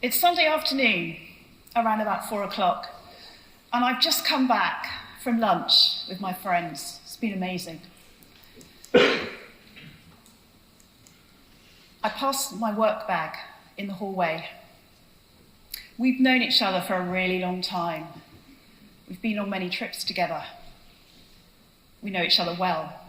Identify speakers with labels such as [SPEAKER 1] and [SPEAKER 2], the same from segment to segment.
[SPEAKER 1] It's Sunday afternoon, around about 4 o'clock, and I've just come back from lunch with my friends. It's been amazing. I passed my work bag in the hallway. We've known each other for a really long time. We've been on many trips together. We know each other well.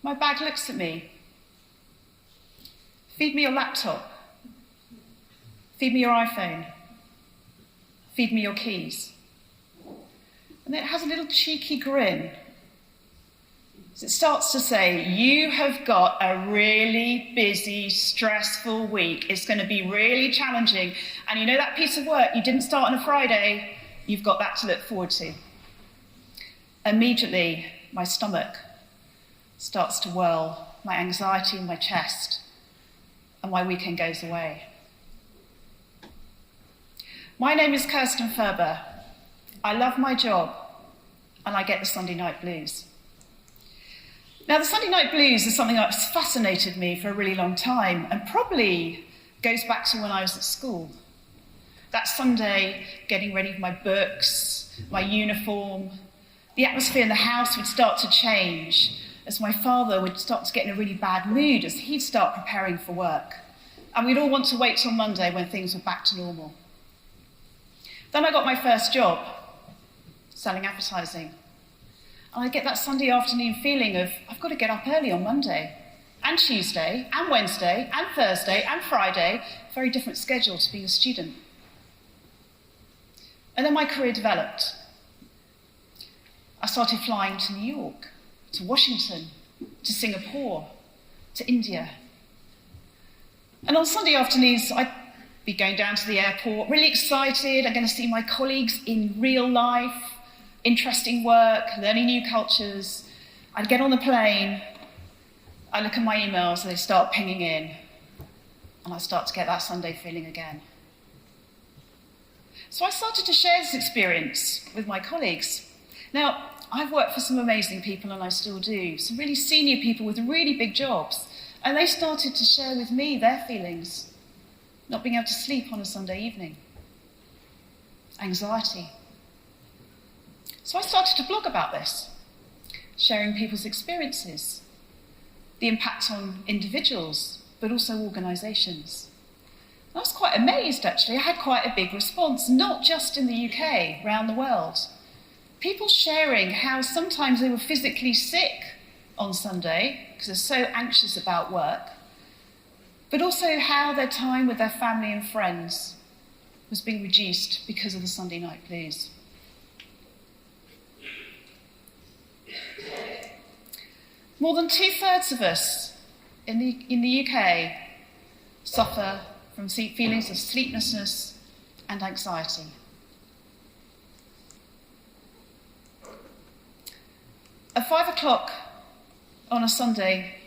[SPEAKER 1] My bag looks at me. Feed me your laptop. Feed me your iPhone. Feed me your keys. And then it has a little cheeky grin. As it starts to say, you have got a really busy, stressful week. It's going to be really challenging. And you know that piece of work you didn't start on a Friday? You've got that to look forward to. Immediately, my stomach starts to whirl, my anxiety in my chest, and my weekend goes away. My name is Kirstin Furber. I love my job, and I get the Sunday night blues. Now, the Sunday night blues is something that's fascinated me for a really long time, and probably goes back to when I was at school. That Sunday, getting ready for my books, my uniform, the atmosphere in the house would start to change as my father would start to get in a really bad mood as he'd start preparing for work. And we'd all want to wait till Monday when things were back to normal. Then I got my first job, selling advertising. And I get that Sunday afternoon feeling of, I've got to get up early on Monday, and Tuesday, and Wednesday, and Thursday, and Friday. Very different schedule to being a student. And then my career developed. I started flying to New York, to Washington, to Singapore, to India. And on Sunday afternoons, I'd be going down to the airport, really excited. I'm going to see my colleagues in real life, interesting work, learning new cultures. I'd get on the plane, I look at my emails, and they start pinging in, and I start to get that Sunday feeling again. So I started to share this experience with my colleagues. Now, I've worked for some amazing people, and I still do, some really senior people with really big jobs, and they started to share with me their feelings. Not being able to sleep on a Sunday evening. Anxiety. So I started to blog about this, sharing people's experiences, the impact on individuals, but also organisations. I was quite amazed, actually. I had quite a big response, not just in the UK, around the world. People sharing how sometimes they were physically sick on Sunday because they're so anxious about work, but also how their time with their family and friends was being reduced because of the Sunday night blues. More than 2/3 of us in the UK suffer from feelings of sleeplessness and anxiety. At 5 o'clock on a Sunday,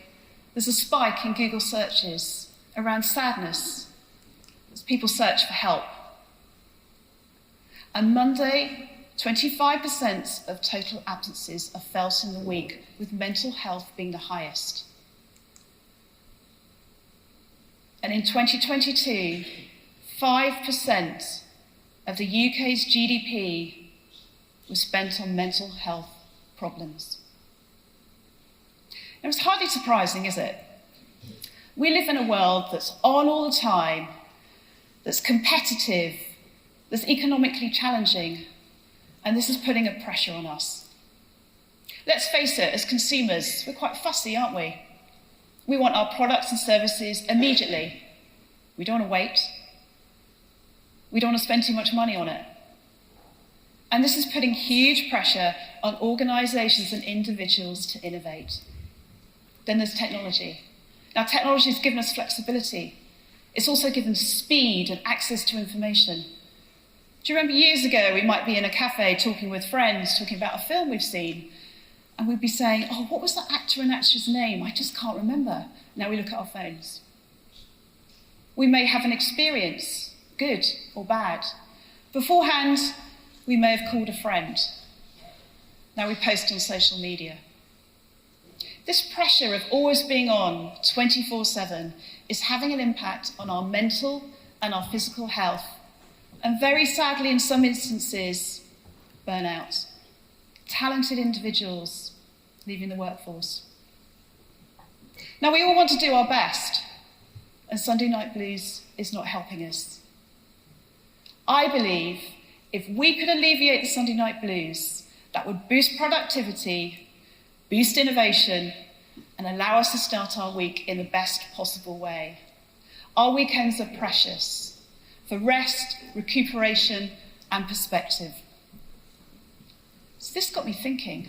[SPEAKER 1] there's a spike in Google searches around sadness as people search for help. And Monday, 25% of total absences are felt in the week, with mental health being the highest. And in 2022, 5% of the UK's GDP was spent on mental health problems. Now, it's hardly surprising, is it? We live in a world that's on all the time, that's competitive, that's economically challenging, and this is putting a pressure on us. Let's face it, as consumers, we're quite fussy, aren't we? We want our products and services immediately. We don't want to wait. We don't want to spend too much money on it. And this is putting huge pressure on organisations and individuals to innovate. Then there's technology. Now, technology has given us flexibility. It's also given speed and access to information. Do you remember years ago, we might be in a cafe talking with friends, talking about a film we've seen, and we'd be saying, oh, what was that actor and actress name? I just can't remember. Now we look at our phones. We may have an experience, good or bad. Beforehand, we may have called a friend. Now we post on social media. This pressure of always being on 24/7 is having an impact on our mental and our physical health, and very sadly, in some instances, burnout. Talented individuals leaving the workforce. Now, we all want to do our best, and Sunday night blues is not helping us. I believe if we could alleviate the Sunday night blues, that would boost productivity, boost innovation, and allow us to start our week in the best possible way. Our weekends are precious for rest, recuperation, and perspective. So this got me thinking,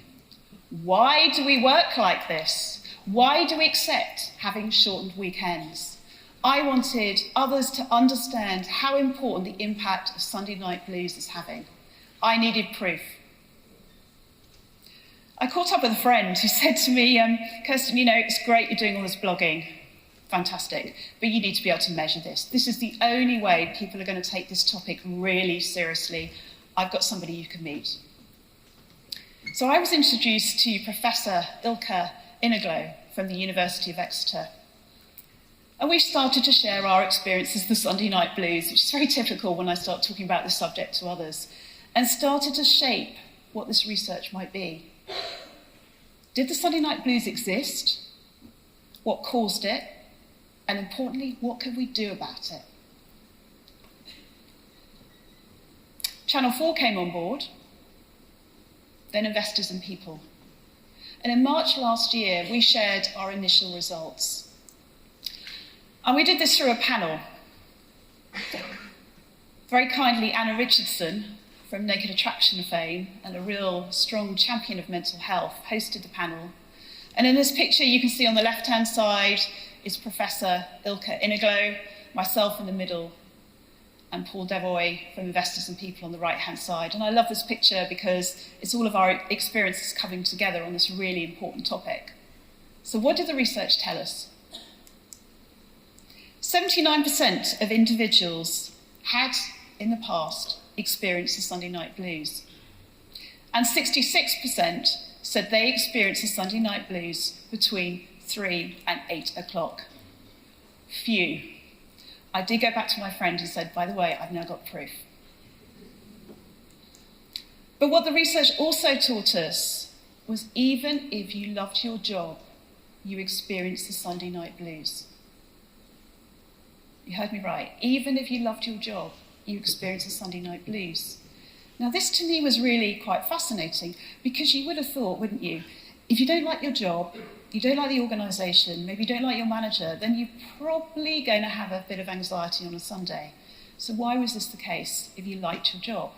[SPEAKER 1] why do we work like this? Why do we accept having shortened weekends? I wanted others to understand how important the impact of Sunday night blues is having. I needed proof. I caught up with a friend who said to me, Kirstin, it's great you're doing all this blogging. Fantastic. But you need to be able to measure this. This is the only way people are going to take this topic really seriously. I've got somebody you can meet. So I was introduced to Professor Ilka Iniglo from the University of Exeter. And we started to share our experiences of the Sunday night blues, which is very typical when I start talking about this subject to others, and started to shape what this research might be. Did the Sunday night blues exist? What caused it? And importantly, what could we do about it? Channel 4 came on board, then Investors and People. And in March last year, we shared our initial results. And we did this through a panel. Very kindly, Anna Richardson, from Naked Attraction fame and a real strong champion of mental health, hosted the panel. And in this picture, you can see on the left-hand side is Professor Ilka Iniglo, myself in the middle, and Paul Devoy from Investors and People on the right-hand side. And I love this picture because it's all of our experiences coming together on this really important topic. So what did the research tell us? 79% of individuals had, in the past, experienced the Sunday night blues. And 66% said they experienced the Sunday night blues between 3 and 8 o'clock. Phew. I did go back to my friend and said, by the way, I've now got proof. But what the research also taught us was even if you loved your job, you experienced the Sunday night blues. You heard me right. Even if you loved your job, you experienced the Sunday night blues. Now, this to me was really quite fascinating because you would have thought, wouldn't you, if you don't like your job, you don't like the organisation, maybe you don't like your manager, then you're probably going to have a bit of anxiety on a Sunday. So why was this the case if you liked your job?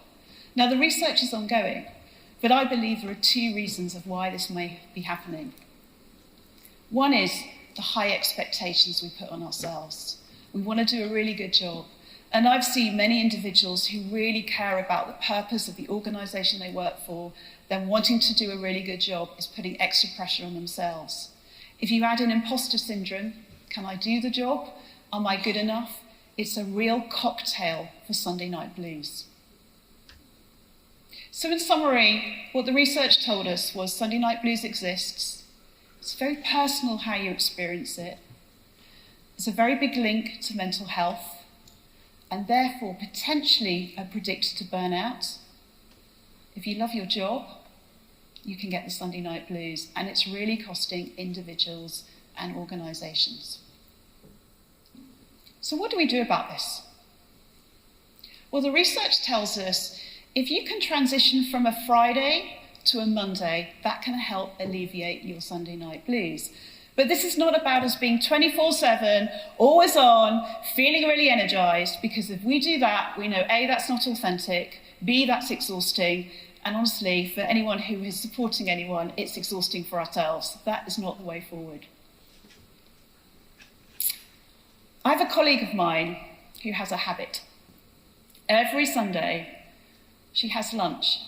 [SPEAKER 1] Now, the research is ongoing, but I believe there are two reasons of why this may be happening. One is the high expectations we put on ourselves. We want to do a really good job. And I've seen many individuals who really care about the purpose of the organisation they work for, then wanting to do a really good job is putting extra pressure on themselves. If you add in imposter syndrome, can I do the job? Am I good enough? It's a real cocktail for Sunday night blues. So in summary, what the research told us was Sunday night blues exists. It's very personal how you experience it. There's a very big link to mental health, and therefore potentially a predictor to burnout. If you love your job, you can get the Sunday night blues, and it's really costing individuals and organisations. So what do we do about this? Well, the research tells us if you can transition from a Friday to a Monday, that can help alleviate your Sunday night blues. But this is not about us being 24/7, always on, feeling really energised, because if we do that, we know A, that's not authentic, B, that's exhausting, and honestly, for anyone who is supporting anyone, it's exhausting for ourselves. That is not the way forward. I have a colleague of mine who has a habit. Every Sunday, she has lunch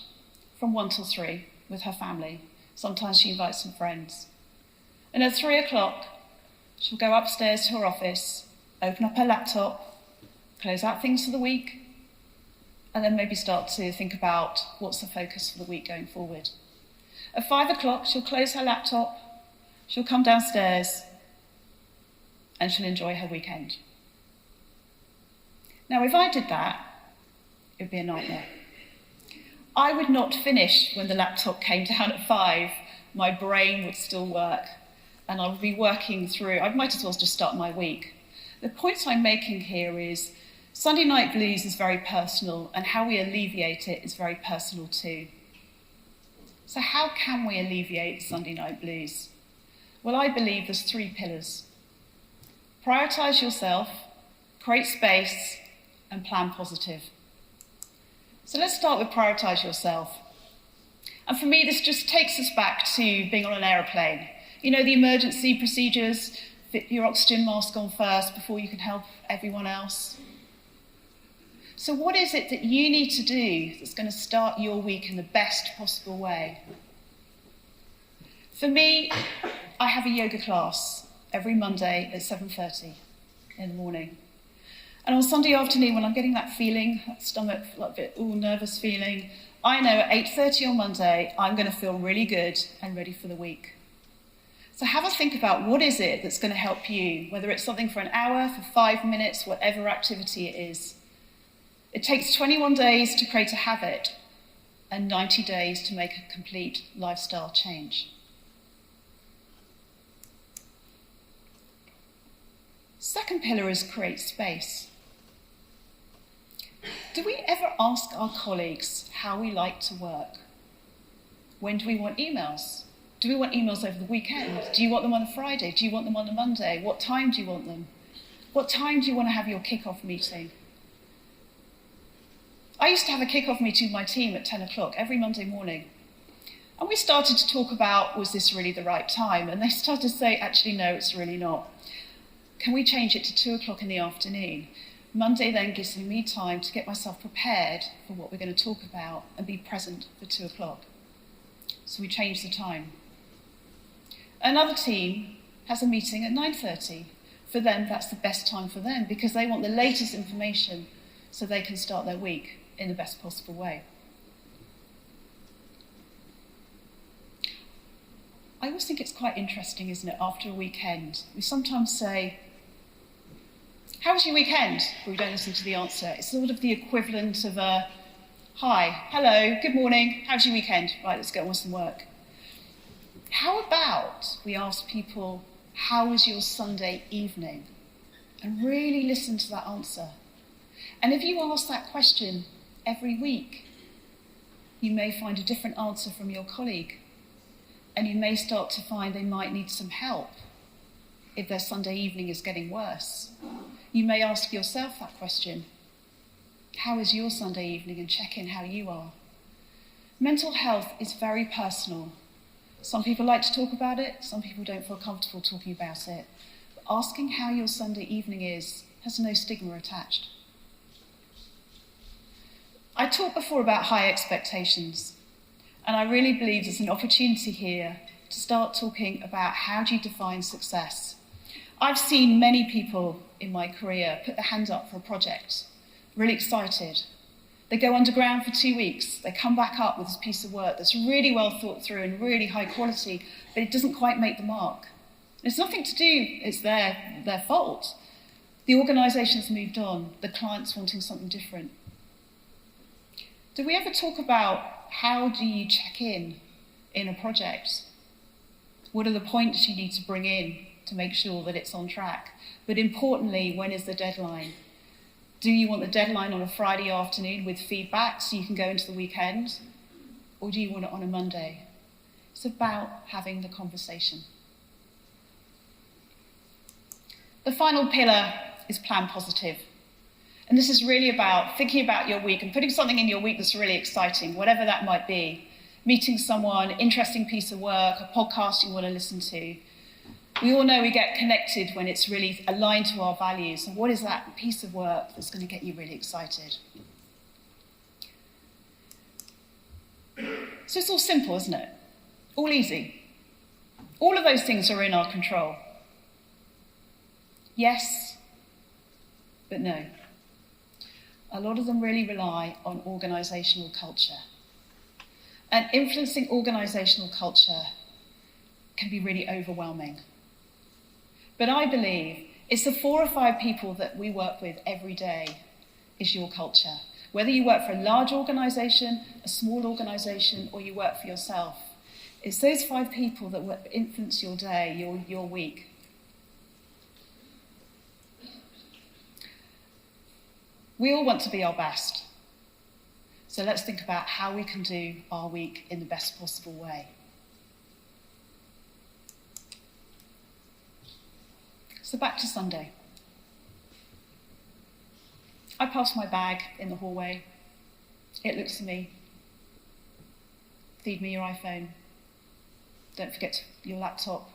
[SPEAKER 1] from 1 till 3 with her family. Sometimes she invites some friends. And at 3 o'clock, she'll go upstairs to her office, open up her laptop, close out things for the week, and then maybe start to think about what's the focus for the week going forward. At 5 o'clock, she'll close her laptop, she'll come downstairs, and she'll enjoy her weekend. Now, if I did that, it would be a nightmare. I would not finish when the laptop came down at 5. My brain would still work, and I would be working through. I might as well just start my week. The point I'm making here is Sunday night blues is very personal, and how we alleviate it is very personal too. So how can we alleviate Sunday night blues? Well, I believe there's 3 pillars. Prioritise yourself, create space, and plan positive. So let's start with prioritise yourself. And for me, this just takes us back to being on an aeroplane. You know, the emergency procedures, fit your oxygen mask on first before you can help everyone else. So what is it that you need to do that's going to start your week in the best possible way? For me, I have a yoga class every Monday at 7:30 in the morning. And on Sunday afternoon, when I'm getting that feeling, that stomach, like a bit nervous feeling, I know at 8:30 on Monday, I'm going to feel really good and ready for the week. So have a think about what is it that's going to help you, whether it's something for an hour, for 5 minutes, whatever activity it is. It takes 21 days to create a habit and 90 days to make a complete lifestyle change. Second pillar is create space. Do we ever ask our colleagues how we like to work? When do we want emails? Do we want emails over the weekend? Do you want them on a Friday? Do you want them on a Monday? What time do you want them? What time do you want to have your kick-off meeting? I used to have a kick-off meeting with my team at 10 o'clock every Monday morning. And we started to talk about, was this really the right time? And they started to say, actually, no, it's really not. Can we change it to 2 o'clock in the afternoon? Monday then gives me time to get myself prepared for what we're going to talk about and be present for 2 o'clock. So we changed the time. Another team has a meeting at 9:30. For them, that's the best time for them because they want the latest information so they can start their week in the best possible way. I always think it's quite interesting, isn't it, after a weekend? We sometimes say, how was your weekend? But we don't listen to the answer. It's sort of the equivalent of a, hi, hello, good morning, how's your weekend? Right, let's get on with some work. How about we ask people, how was your Sunday evening? And really listen to that answer. And if you ask that question every week, you may find a different answer from your colleague. And you may start to find they might need some help if their Sunday evening is getting worse. You may ask yourself that question. How is your Sunday evening? And check in how you are. Mental health is very personal. Some people like to talk about it. Some people don't feel comfortable talking about it. But asking how your Sunday evening is has no stigma attached. I talked before about high expectations. And I really believe there's an opportunity here to start talking about how do you define success. I've seen many people in my career put their hand up for a project, really excited. They go underground for 2 weeks. They come back up with this piece of work that's really well thought through and really high quality, but it doesn't quite make the mark. It's nothing to do, it's their fault. The organisation's moved on, the client's wanting something different. Do we ever talk about how do you check in a project? What are the points you need to bring in to make sure that it's on track? But importantly, when is the deadline? Do you want the deadline on a Friday afternoon with feedback so you can go into the weekend? Or do you want it on a Monday? It's about having the conversation. The final pillar is plan positive. And this is really about thinking about your week and putting something in your week that's really exciting, whatever that might be. Meeting someone, interesting piece of work, a podcast you want to listen to. We all know we get connected when it's really aligned to our values. And what is that piece of work that's going to get you really excited? So it's all simple, isn't it? All easy. All of those things are in our control. Yes, but no. A lot of them really rely on organisational culture. And influencing organisational culture can be really overwhelming. But I believe it's the 4 or 5 people that we work with every day is your culture. Whether you work for a large organisation, a small organisation, or you work for yourself, it's those 5 people that will influence your day, your week. We all want to be our best. So let's think about how we can do our week in the best possible way. So back to Sunday. I pass my bag in the hallway. It looks at me. Feed me your iPhone. Don't forget your laptop.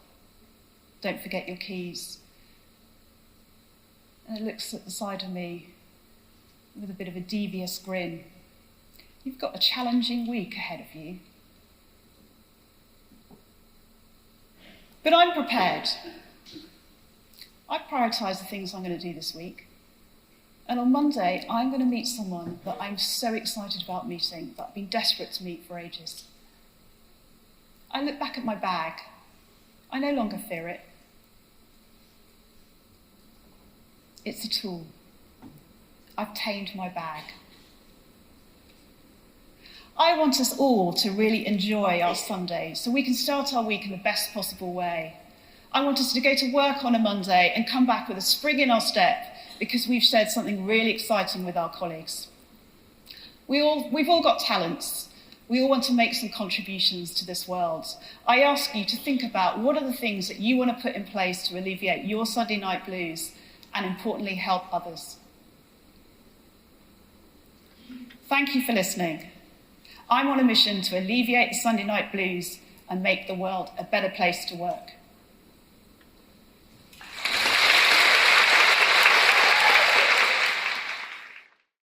[SPEAKER 1] Don't forget your keys. And it looks at the side of me with a bit of a devious grin. You've got a challenging week ahead of you. But I'm prepared. I prioritise the things I'm going to do this week. And on Monday, I'm going to meet someone that I'm so excited about meeting, that I've been desperate to meet for ages. I look back at my bag. I no longer fear it. It's a tool. I've tamed my bag. I want us all to really enjoy our Sunday so we can start our week in the best possible way. I want us to go to work on a Monday and come back with a spring in our step because we've shared something really exciting with our colleagues. We've all got talents. We all want to make some contributions to this world. I ask you to think about what are the things that you want to put in place to alleviate your Sunday night blues and, importantly, help others. Thank you for listening. I'm on a mission to alleviate the Sunday night blues and make the world a better place to work.